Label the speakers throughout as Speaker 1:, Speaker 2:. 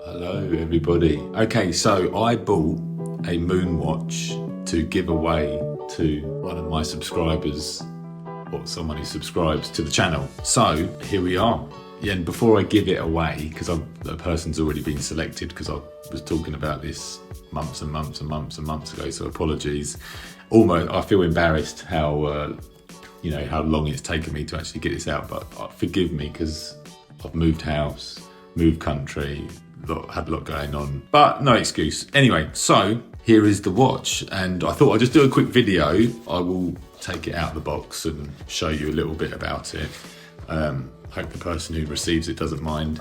Speaker 1: Hello everybody. Okay, so I bought a Moonwatch to give away to one of my subscribers, or someone who subscribes to the channel. So here we are. Yeah, and before I give it away, because the person's already been selected, because I was talking about this months and months and months and months ago, so apologies. Almost, I feel embarrassed how how long it's taken me to actually get this out, but forgive me because I've moved house, moved country, had a lot going on, but no excuse. Anyway, so here is the watch, and I thought I'd just do a quick video. I will take it out of the box and show you a little bit about it. Hope the person who receives it doesn't mind.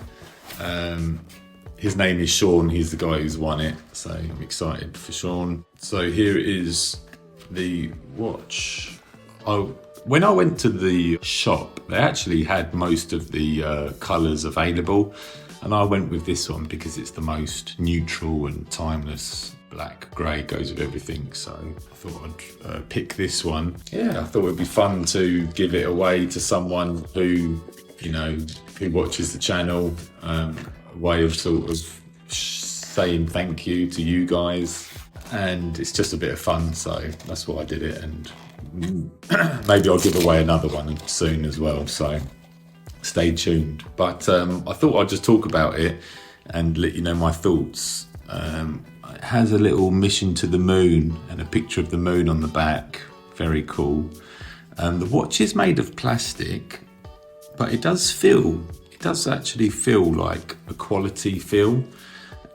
Speaker 1: His name is Sean, he's the guy who's won it, so I'm excited for Sean. So here is the watch. When I went to the shop, they actually had most of the colours available, and I went with this one because it's the most neutral and timeless. Black, grey goes with everything, so I thought I'd pick this one. Yeah, I thought it'd be fun to give it away to someone who, who watches the channel. A way of sort of saying thank you to you guys, and it's just a bit of fun, so that's why I did it. And maybe I'll give away another one soon as well, so stay tuned. But I thought I'd just talk about it and let you know my thoughts. It has a little mission to the moon and a picture of the moon on the back. Very cool. The watch is made of plastic, but it does actually feel like a quality feel,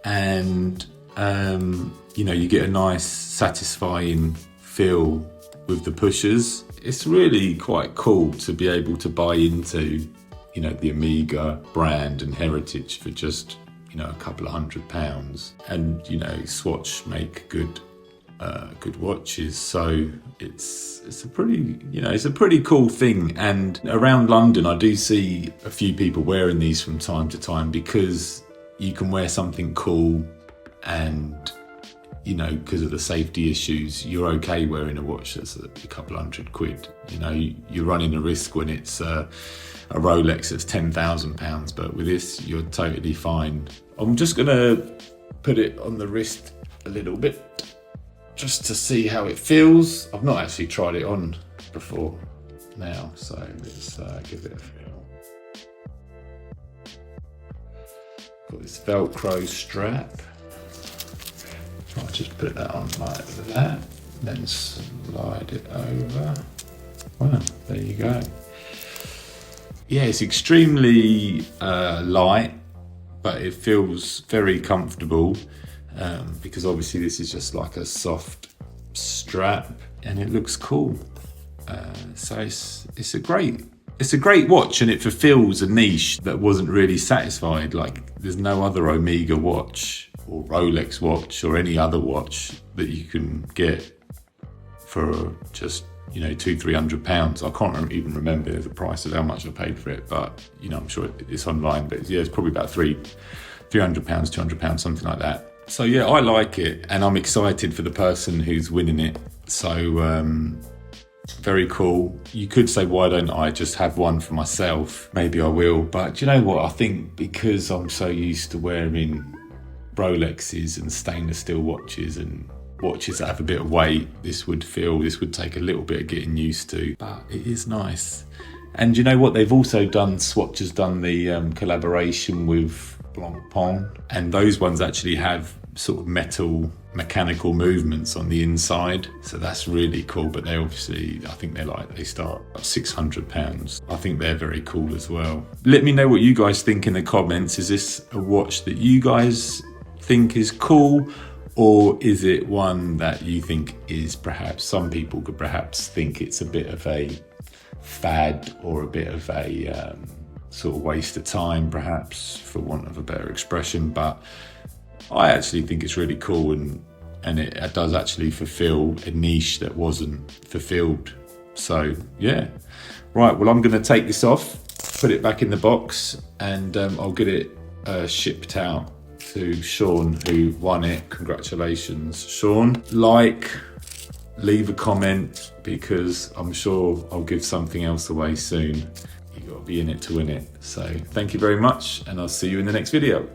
Speaker 1: and you get a nice satisfying feel with the pushers. It's really quite cool to be able to buy into the Omega brand and heritage for just a couple of £100, and Swatch make good watches, so it's a pretty cool thing. And around London I do see a few people wearing these from time to time, because you can wear something cool, and because of the safety issues, you're okay wearing a watch that's a couple £100. You're running a risk when it's a Rolex that's £10,000, but with this you're totally fine. I'm just gonna put it on the wrist a little bit just to see how it feels. I've not actually tried it on before now, so let's give it a feel. Got this Velcro strap. I'll just put that on like that, then slide it over. Wow, there you go. Yeah, it's extremely light, but it feels very comfortable, because obviously this is just like a soft strap, and it looks cool. So it's a great watch, and it fulfills a niche that wasn't really satisfied. Like, there's no other Omega watch or Rolex watch or any other watch that you can get for just £200-300. I can't even remember the price of how much I paid for it, but I'm sure it's online. But yeah, it's probably about £300, £200, something like that. So yeah, I like it, and I'm excited for the person who's winning it. So very cool. You could say, why don't I just have one for myself? Maybe I will, but you know what? I think because I'm so used to wearing Rolexes and stainless steel watches and watches that have a bit of weight, this would take a little bit of getting used to, but it is nice. And you know what, they've also done, Swatch has done the collaboration with Blancpain, and those ones actually have sort of mechanical movements on the inside, so that's really cool. But they obviously, I think they start at £600. I think they're very cool as well. Let me know what you guys think in the comments. Is this a watch that you guys think is cool, or is it one that you think is, perhaps some people could perhaps think it's a bit of a fad or a bit of a sort of waste of time, perhaps, for want of a better expression? But I actually think it's really cool, and it does actually fulfill a niche that wasn't fulfilled. So yeah, right, well, I'm going to take this off, put it back in the box, and I'll get it shipped out to Sean, who won it. Congratulations, Sean. Leave a comment, because I'm sure I'll give something else away soon. You got to be in it to win it. So thank you very much, and I'll see you in the next video.